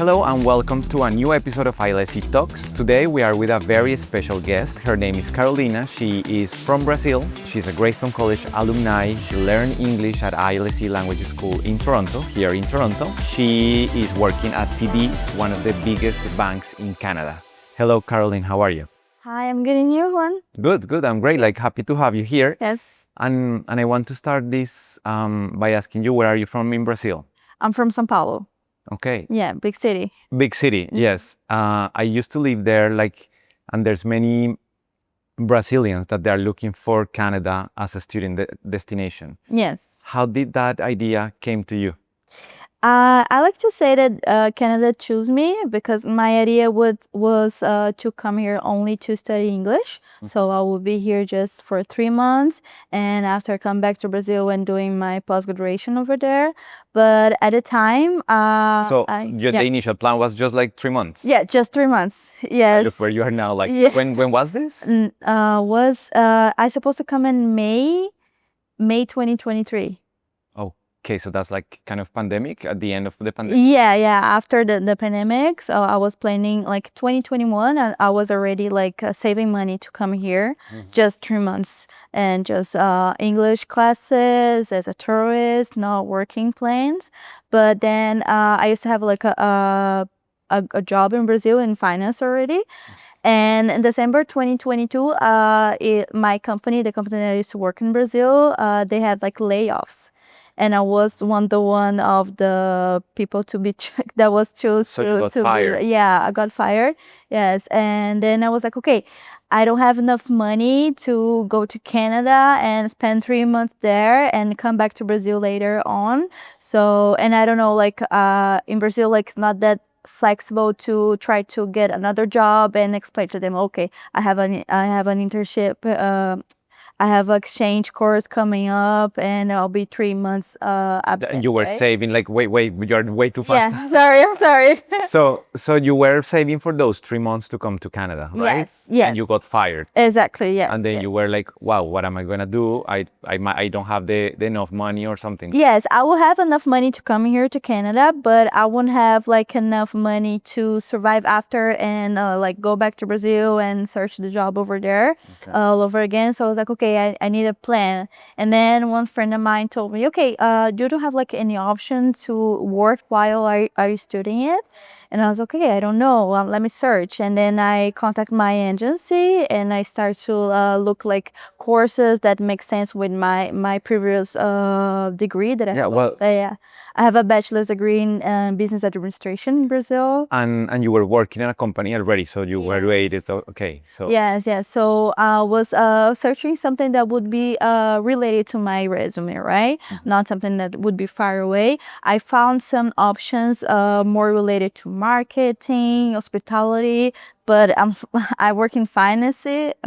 Hello and welcome to a new episode of ILSC Talks. Today we are with a very special guest. Her name is Carolina. She is from Brazil. She's a Greystone College alumni. She learned English at ILSC Language School in Toronto, here in Toronto. She is working at TD, one of the biggest banks in Canada. Hello, Caroline. How are you? Hi, I'm good, and you, Juan? Good. I'm great. Happy to have you here. Yes. And I want to start this by asking you, where are you from in Brazil? I'm from São Paulo. Okay. Yeah, big city. Big city, yes. I used to live there, and there's many Brazilians that they are looking for Canada as a student destination. Yes. How did that idea came to you? I like to say that Canada chose me because my idea was to come here only to study English. So I will be here just for 3 months, and after I come back to Brazil and doing my post-graduation over there. But at the time, The initial plan was just 3 months? Yeah, just 3 months. Yes. Look where you are now. Yeah. When was this? I supposed to come in May 2023. Okay, so that's kind of pandemic, at the end of the pandemic? Yeah, after the pandemic. So I was planning 2021, and I was already saving money to come here, just 3 months, and just English classes as a tourist, not working plans. But then I used to have a job in Brazil in finance already. And in December 2022, my company, the company that I used to work in Brazil, they had layoffs. And I was one of the people to be that was chosen. So you got fired? Yeah, I got fired. Yes, and then I was like, okay, I don't have enough money to go to Canada and spend 3 months there and come back to Brazil later on. So, and I don't know, in Brazil, it's not that flexible to try to get another job and explain to them, okay, I have an internship. I have an exchange course coming up, and I'll be 3 months absent. And you were saving, wait, you're way too fast. Yeah, I'm sorry. So you were saving for those 3 months to come to Canada, right? Yes. And you got fired. Exactly, yeah. And then you were like, wow, what am I gonna do? I don't have the enough money or something. Yes, I will have enough money to come here to Canada, but I won't have enough money to survive after and go back to Brazil and search the job over there all over again. So I was like, okay, I need a plan. And then one friend of mine told me, okay, you don't have any option to work while are you studying it? And I was okay, I don't know. Let me search. And then I contact my agency, and I start to look courses that make sense with my previous degree that I have. Yeah, I have a bachelor's degree in business administration in Brazil. And you were working in a company already, so you were rated. So okay, so yes. So I was searching something that would be related to my resume, right? Not something that would be far away. I found some options more related to marketing, hospitality, but I work in finance since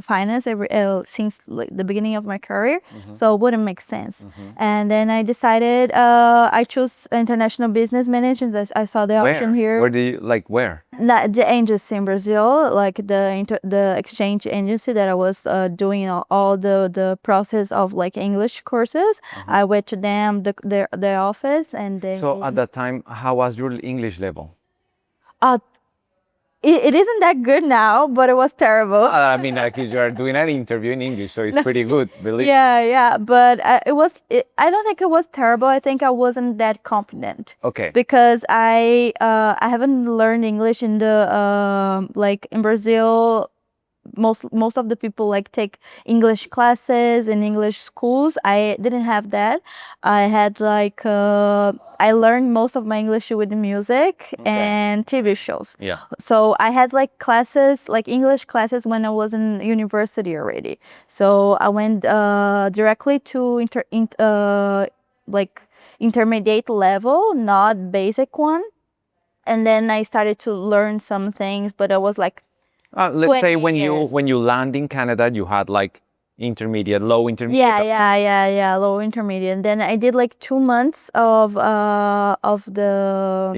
the beginning of my career, so it wouldn't make sense. And then I decided I chose international business management. I saw the option here. Where do you where? The agency in Brazil, the exchange agency that I was doing all the process of English courses. I went to them, their office, and they. So at that time, how was your English level? It isn't that good now, but it was terrible. I mean, you are doing an interview in English, so it's pretty good, believe. Yeah, but I don't think it was terrible. I think I wasn't that confident. Okay. Because I haven't learned English in in Brazil. Most of the people take English classes in English schools. I didn't have that. I had I learned most of my English with music and TV shows. Yeah. So I had classes, English classes when I was in university already. So I went directly to intermediate level, not basic one. And then I started to learn some things, but I was let's say when years. you land in Canada, you had intermediate, low intermediate? Yeah, low intermediate. And then I did like 2 months of the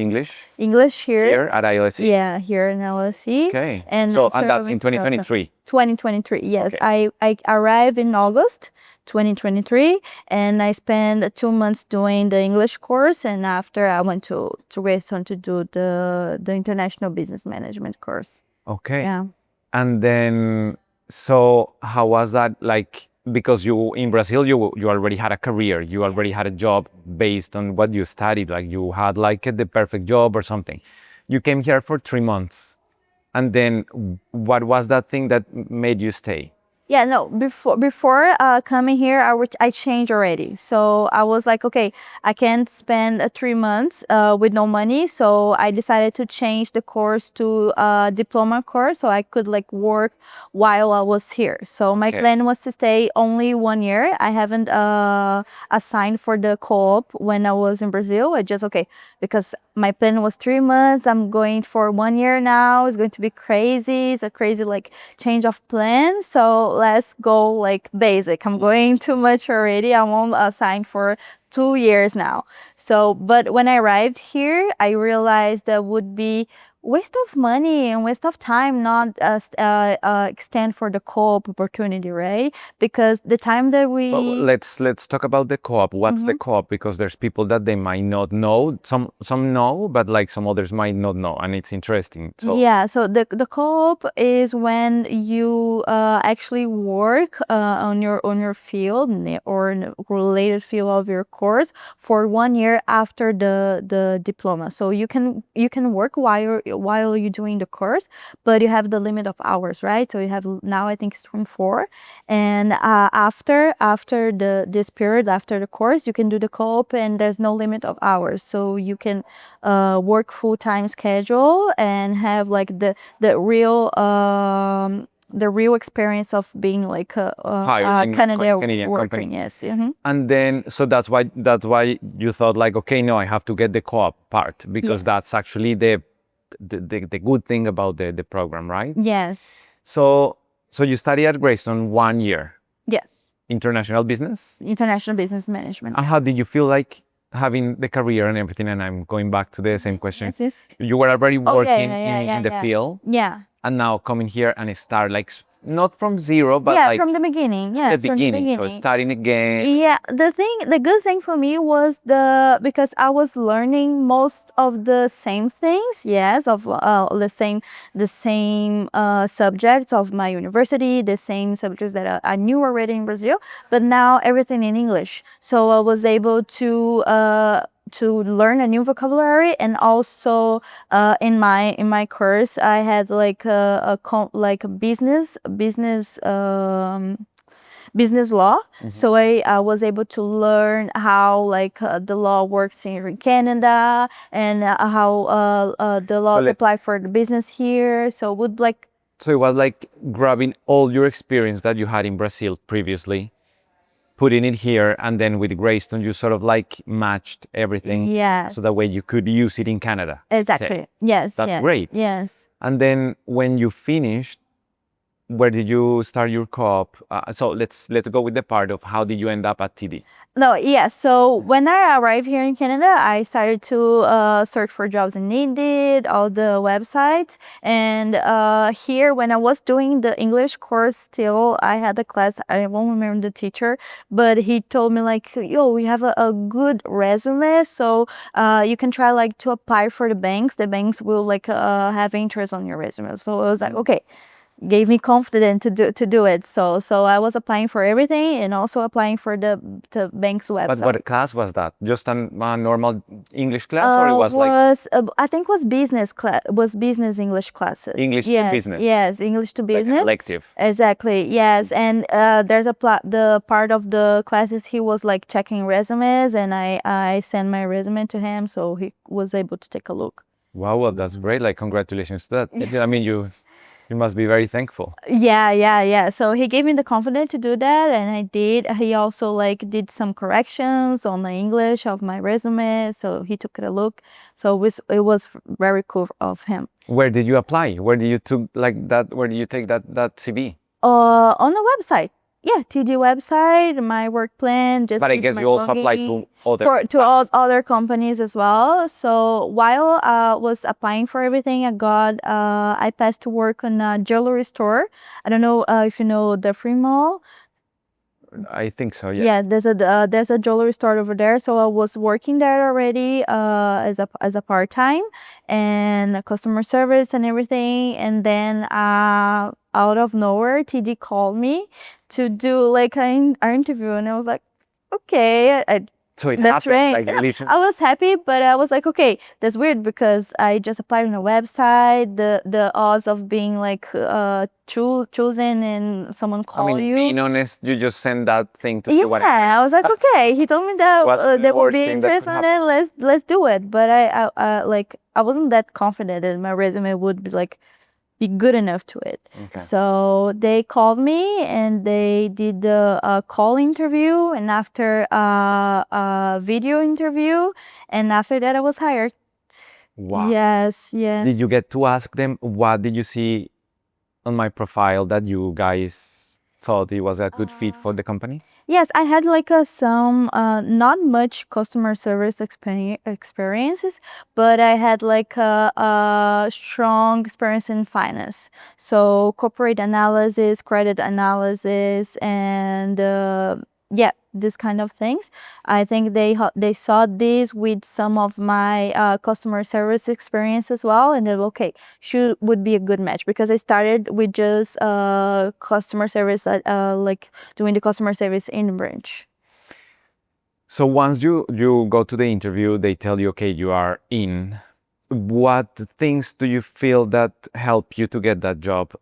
English Here at ILSC? Yeah, here in ILSC. Okay. And So, after and that's I in went to 2023? 2023, yes. Okay. I arrived in August 2023, and I spent 2 months doing the English course, and after I went to Greystone to do the International Business Management course. Okay. Yeah. And then, so how was that like? Because you in Brazil, you already had a career, you already had a job based on what you studied. Like you had like the perfect job or something. You came here for 3 months, and then what was that thing that made you stay? Yeah, no, before coming here, I changed already. So I was like, okay, I can't spend 3 months with no money. So I decided to change the course to a diploma course so I could like work while I was here. So my Okay. plan was to stay only 1 year. I haven't assigned for the co-op when I was in Brazil. I just, okay, because my plan was 3 months. I'm going for 1 year now. It's going to be crazy. It's a crazy like change of plan. So let's go like basic. I'm going too much already. I won't assign for 2 years now. So, but when I arrived here, I realized that would be waste of money and waste of time not extend for the co-op opportunity, right? Because the time that we Let's talk about the co-op. What's the co-op? Because there's people that they might not know. Some know, but like some others might not know, and it's interesting. So yeah, so the co-op is when you actually work on your field or in a related field of your course for 1 year after the diploma. So you can work while you're doing the course, but you have the limit of hours, right? So you have now I think it's 24, and after this period after the course, you can do the co-op, and there's no limit of hours. So you can work full-time schedule and have like the real experience of being like a hired in Canadian worker. company. Yes. Mm-hmm. And then, so that's why you thought like, okay, no, I have to get the co-op part because that's actually the good thing about the program, right? Yes. So you study at Greystone 1 year. Yes. International business. International business management. And how did you feel like having the career and everything? And I'm going back to the same question. Yes. You were already working in the Yeah. field. Yeah. And now coming here and start like not from zero, but Yeah, like from the beginning. Yes, the from the beginning. So beginning. starting again. Yeah, the good thing for me was because I was learning most of the same things. Yes, of the same subjects of my university, the same subjects that I knew already in Brazil, but now everything in English. So I was able to learn a new vocabulary, and also in my course I had like a business law. Mm-hmm. So I was able to learn how like the law works here in Canada, and how the laws apply for the business here. So it was like grabbing all your experience that you had in Brazil previously, putting it here, and then with Greystone you sort of like matched everything. Yeah. So that way you could use it in Canada. Exactly. Yes. That's great. Yes. And then when you finished, where did you start your co-op? So let's go with the part of how did you end up at TD? No, yeah. So when I arrived here in Canada, I started to search for jobs in Indeed, all the websites. And here, when I was doing the English course, still I had a class. I won't remember the teacher, but he told me like, "Yo, we have a good resume, so you can try like to apply for the banks. The banks will like have interest on your resume." So I was like, okay. Gave me confidence to do it. So I was applying for everything, and also applying for the bank's website. But what class was that? Just a normal English class, or it was like? I think was business class. Was business English classes. English to business. Yes, English to business. Like elective. Exactly. Yes, and there's the part of the classes he was like checking resumes, and I sent my resume to him, so he was able to take a look. Wow, well, that's great. Like, congratulations to that. I mean, you must be very thankful. Yeah. So he gave me the confidence to do that, and I did. He also like did some corrections on the English of my resume, so he took a look. So it was very cool of him. Where did you apply? Where did you take that CV? On the website. Yeah, TD website, my work plan. Just But I did guess my you also apply login to other. to all other companies as well. So while I was applying for everything, I passed to work on a jewelry store. I don't know if you know the Free Mall. I think so. Yeah. Yeah, there's a jewelry store over there. So I was working there already as a part time and customer service and everything. And then out of nowhere, TD called me to do like an interview, and I was like, okay, So it that's happened. right. Like literally. I was happy, but I was like, okay, that's weird because I just applied on a website. The odds of being like chosen and someone I call mean, you. being honest, you just send that thing to see what. Yeah, I was like, okay. He told me that What's the they would worst be thing that could interested in it. Let's do it. But I wasn't that confident that my resume would be good enough to it. Okay. So they called me and they did the call interview, and after a video interview, and after that I was hired. Wow. Yes, yes. Did you get to ask them what did you see on my profile that you guys thought it was a good fit for the company? Yes, I had like some not much customer service experiences, but I had like a strong experience in finance. So corporate analysis, credit analysis, and yeah, this kind of things. I think they saw this with some of my customer service experience as well, and they're okay, would be a good match because I started with just customer service like doing the customer service in the branch. So once you go to the interview, they tell you, okay, you are in. What things do you feel that help you to get that job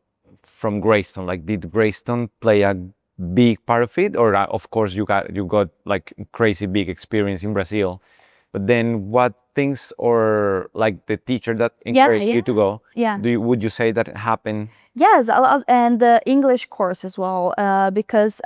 from Greystone? Like, did Greystone play a big part of it, or of course you got like crazy big experience in Brazil, but then what things or like the teacher that encouraged you to go? Yeah. Would you say that happened? Yes, a lot, and the English course as well, because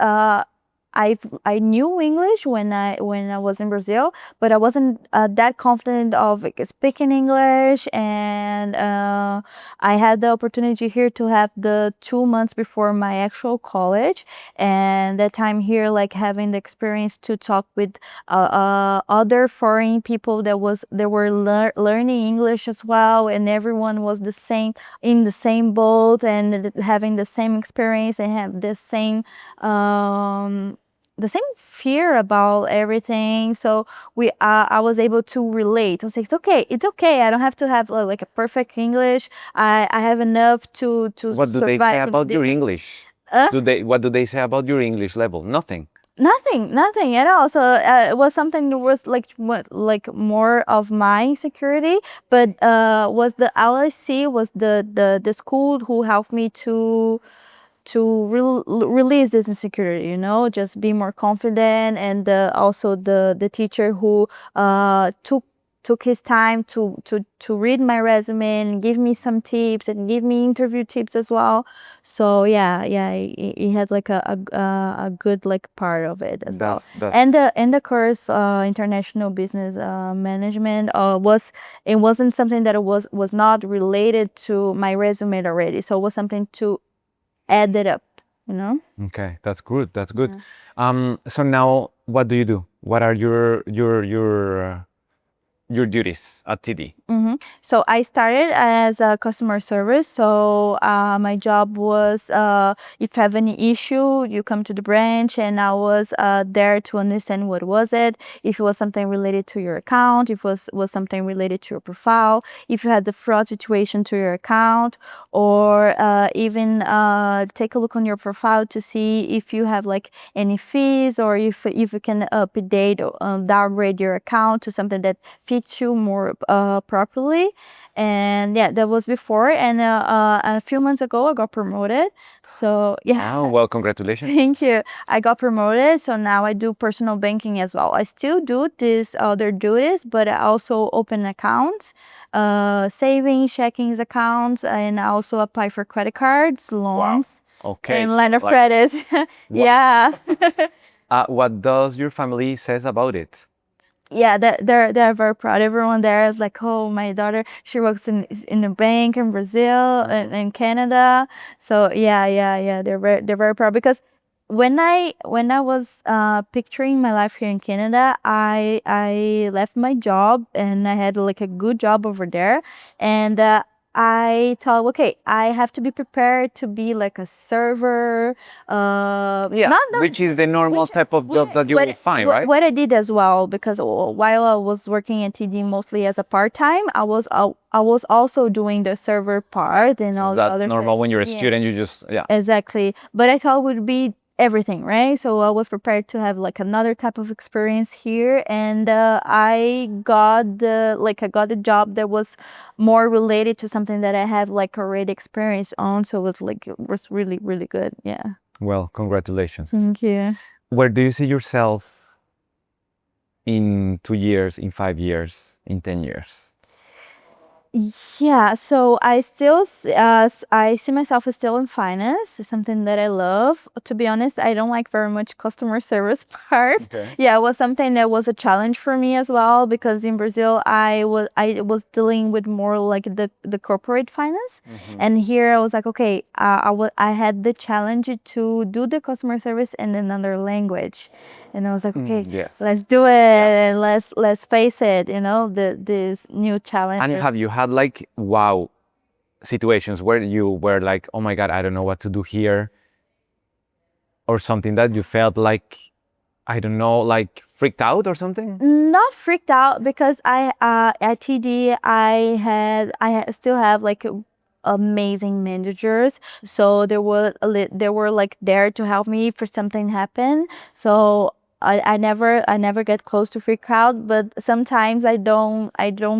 I knew English when I was in Brazil, but I wasn't that confident of like, speaking English, and I had the opportunity here to have the 2 months before my actual college, and that time here, like having the experience to talk with other foreign people that were learning English as well, and everyone was the same in the same boat and having the same experience and have the same fear about everything. So I was able to relate. I was like, it's okay. I don't have to have like a perfect English. I have enough to What do they say survive. about your English? What do they say about your English level? Nothing. Nothing at all. So it was something that was like more of my insecurity, but was the ILSC was the school who helped me to release this insecurity, just be more confident, and also the teacher who took his time to read my resume and give me some tips and give me interview tips as well. So yeah, he had like a good like part of it as well. And the course international business management it wasn't something that was not related to my resume already. So it was something to add it up, Okay, that's good. That's good. So now, what do you do? What are your duties at TD? So I started as a customer service. So my job was if you have any issue, you come to the branch, and I was there to understand what was it. If it was something related to your account, if it was something related to your profile, if you had the fraud situation to your account, or even take a look on your profile to see if you have like any fees, or if you can update or downgrade your account to something that fits you more properly. And yeah, that was before, and a few months ago I got promoted. So yeah. Oh, well, congratulations. Thank you. I got promoted, so now I do personal banking as well. I still do these other duties, but I also open accounts, savings, checkings accounts, and I also apply for credit cards, loans, Okay. and line of credit. Yeah. What does your family says about it? Yeah, they're very proud. Everyone there is like, oh, my daughter, she works in a bank in Brazil and in Canada. So yeah, they're very proud because when I was picturing my life here in Canada, I left my job and I had like a good job over there, and I thought, okay, I have to be prepared to be like a server. Yeah, Not which is the normal which- type of job that you will find, right? what I did as well, because while I was working at TD mostly as a part time, I was also doing the server part and all the That's other normal things. when you're a Yeah. student. You just Exactly. But I thought it would be everything, right? So I was prepared to have like another type of experience here, and I got the job that was more related to something that I have like already experience on. So it was really, really good. Yeah. Well, congratulations. Thank you. Where do you see yourself in 2 years, in 5 years, in 10 years? Yeah, so I see myself as still in finance. It's something that I love. To be honest, I don't like very much customer service part. Okay. Yeah, it was something that was a challenge for me as well, because in Brazil I was dealing with more like the corporate finance, and here I was like, okay, I had the challenge to do the customer service in another language, and I was like, okay, yes. let's do it, and let's face it, this new challenge. And have you had like wow situations where you were like, oh my God, I don't know what to do here? Or something that you felt like, I don't know, like freaked out or something? Not freaked out, because at TD still have like amazing managers, so they were like there to help me if something happened. So I never get close to freak out, but sometimes I don't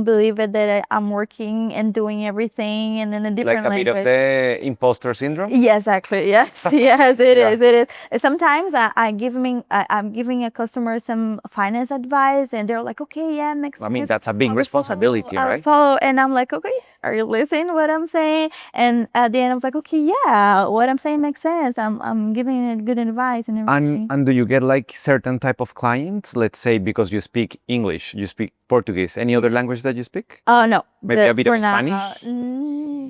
believe it that I'm working and doing everything and in a Like different a bit of language. the imposter syndrome? Yeah, exactly. Yes, yes, it Yeah. is. It is. Sometimes I'm giving a customer some finance advice, and they're like, "Okay, yeah, makes I mean, sense. that's a big I will responsibility, follow, I will right? follow." And I'm like, "Okay, are you listening what I'm saying?" And at the end, I'm like, "Okay, yeah, what I'm saying makes sense. I'm giving it good advice and everything." And do you get like certain type of clients? Let's say because you speak English, you speak Portuguese, any other language that you speak? Oh no, Maybe a bit of for now, Spanish?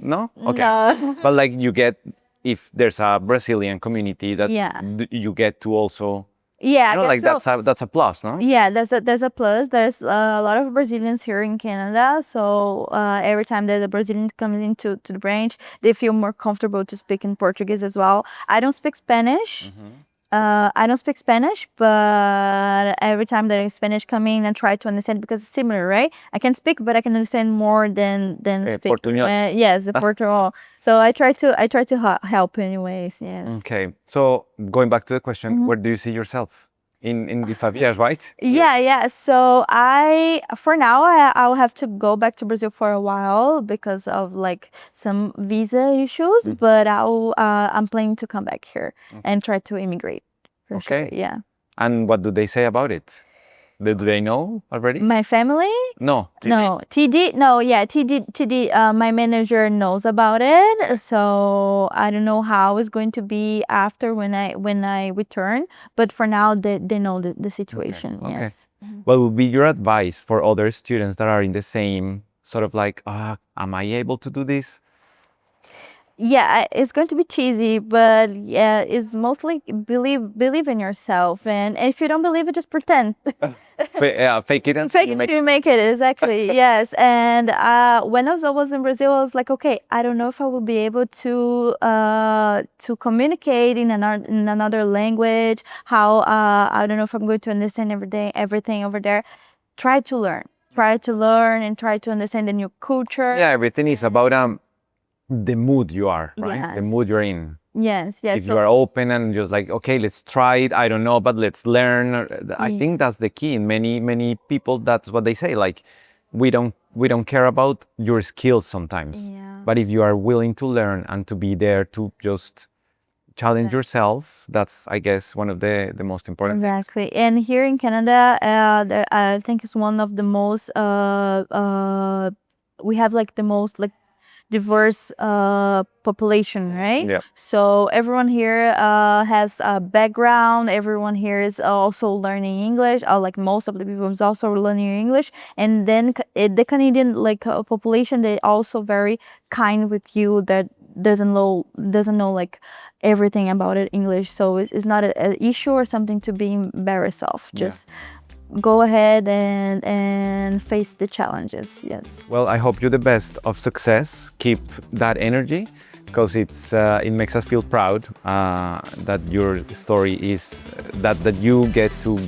No? Okay. no. But like you get, if there's a Brazilian community that Yeah. you get to also, Yeah, I you know, guess like so. that's a plus, no? Yeah, there's a plus. There's a lot of Brazilians here in Canada, so every time that a Brazilian comes into the branch, they feel more comfortable to speak in Portuguese as well. I don't speak Spanish. But every time that a Spanish come in and try to understand, because it's similar, right? I can speak, but I can understand more than speak. Portuñol. Yes, the Portugal. So I try to help anyways. Yes. Okay. So going back to the question, where do you see yourself in the 5 years, right? Yeah. So for now, I'll have to go back to Brazil for a while because of like some visa issues. But I'm planning to come back here and try to immigrate. For sure. Okay. Yeah. And what do they say about it? Do they know already? My family? No. No, TD. No, yeah, TD. My manager knows about it, so I don't know how it's going to be after when I return. But for now, they know the situation. Okay. Yes. What would be your advice for other students that are in the same sort of like, am I able to do this? Yeah, it's going to be cheesy, but yeah, it's mostly believe in yourself, and if you don't believe it, just pretend. Fake it and Fake it till you make it, exactly. Yes. And when I was in Brazil, I was like, okay, I don't know if I will be able to communicate in another language. How I don't know if I'm going to understand everything over there. Try to learn and try to understand the new culture. Yeah, everything is about the mood you are, right? The Yes. mood you're in. Yes. If you are open and just like, okay, let's try it. I don't know, but let's learn. I think that's the key. In many people, that's what they say. Like, we don't care about your skills sometimes. Yeah. But if you are willing to learn and to be there to just challenge yourself, that's, I guess, one of the most important things. Exactly. And here in Canada, I think it's one of the most we have like the most like diverse population, right? Yeah. So everyone here has a background. Everyone here is also learning English. Like most of the people is also learning English. And then the Canadian like population, they also very kind with you. That doesn't know like everything about it English, so it's not an issue or something to be embarrassed of. Just go ahead and face the challenges. Yes. Well, I hope you the best of success. Keep that energy, because it makes us feel proud that your story is that you get to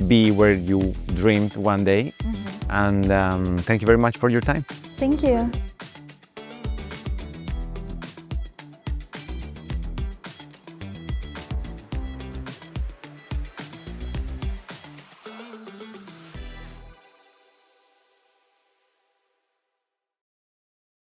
be where you dreamed one day. And thank you very much for your time. Thank you.